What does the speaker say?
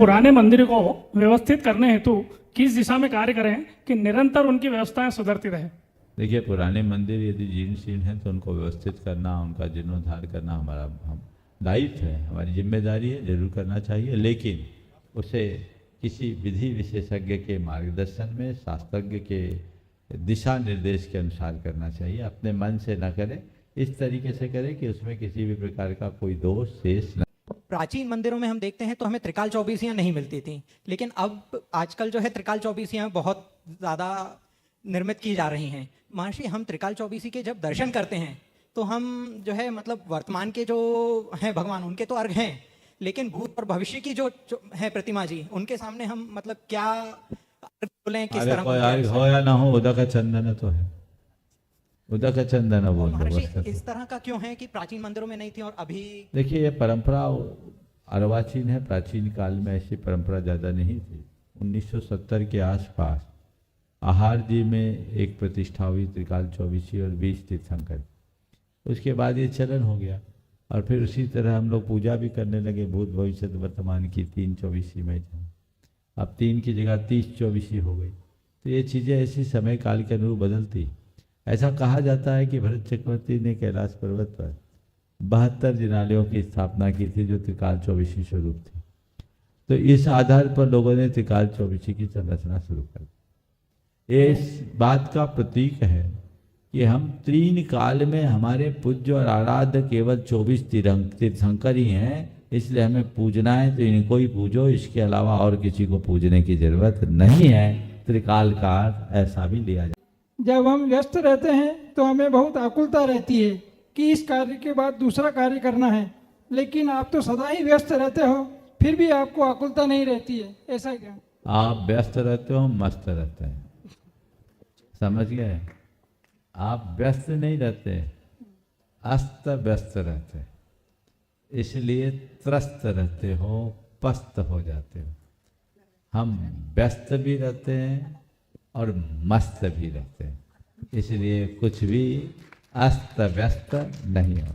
पुराने मंदिर को व्यवस्थित करने हेतु किस दिशा में कार्य करें कि निरंतर उनकी व्यवस्थाएं सुधरती रहे। देखिए, पुराने मंदिर यदि जीर्ण शीर्ण हैं तो उनको व्यवस्थित करना, उनका जीर्णोद्धार करना हमारा दायित्व है, हमारी जिम्मेदारी है, जरूर करना चाहिए। लेकिन उसे किसी विधि विशेषज्ञ के मार्गदर्शन में, शास्त्रज्ञ के दिशा निर्देश के अनुसार करना चाहिए। अपने मन से न करें, इस तरीके से करें कि उसमें किसी भी प्रकार का कोई दोष शेष न। प्राचीन मंदिरों में हम देखते हैं तो हमें त्रिकाल चौबीसियाँ नहीं मिलती थी, लेकिन अब आजकल जो है त्रिकाल चौबीसियाँ बहुत ज़्यादा निर्मित की जा रही हैं। महर्षि, हम त्रिकाल चौबीसी के जब दर्शन करते हैं तो हम जो है मतलब वर्तमान के जो हैं भगवान, उनके तो अर्घ हैं, लेकिन भूत और भविष्य की जो है प्रतिमा जी, उनके सामने हम मतलब क्या अर्घ बोलें, किस तरह हो या ना हो, उदा का चंदन तो है, उदा का चंदन बोल महर्षि इस तरह का क्यों है कि प्राचीन मंदिरों में नहीं थी और अभी? देखिए, ये परंपरा अर्वाचीन है। प्राचीन काल में ऐसी परंपरा ज़्यादा नहीं थी। 1970 के आसपास आहार जी में एक प्रतिष्ठा हुई त्रिकाल चौबीसी और 20 तीर्थंकर। उसके बाद ये चलन हो गया और फिर उसी तरह हम लोग पूजा भी करने लगे भूत भविष्य वर्तमान की 3 चौबीसी में। अब 3 की जगह 30 चौबीसी हो गई। तो ये चीज़ें ऐसी समय काल के अनुरूप बदलती। ऐसा कहा जाता है कि भरत चक्रवर्ती ने कैलाश पर्वत पर 72 जिनालयों की स्थापना की थी, जो त्रिकाल चौबीसी स्वरूप थी। तो इस आधार पर लोगों ने त्रिकाल चौबीसी की संरचना शुरू कर दी। ये इस बात का प्रतीक है कि हम 3 काल में हमारे पूज्य और आराध्य केवल 24 तीर्थंकर ही हैं, इसलिए हमें पूजना है तो इनको ही पूजो, इसके अलावा और किसी को पूजने की जरूरत नहीं है। त्रिकाल का ऐसा भी लिया जाए। जब हम व्यस्त रहते हैं तो हमें बहुत आकुलता रहती है कि इस कार्य के बाद दूसरा कार्य करना है, लेकिन आप तो सदा ही व्यस्त रहते हो, फिर भी आपको आकुलता नहीं रहती है, ऐसा क्या? आप व्यस्त रहते हो, मस्त रहते हैं, समझ गए? आप व्यस्त नहीं रहते, अस्त व्यस्त रहते, इसलिए त्रस्त रहते हो, पस्त हो जाते हो। हम व्यस्त भी रहते हैं और मस्त भी रहते हैं, इसलिए कुछ भी अस्त व्यस्त नहीं हो।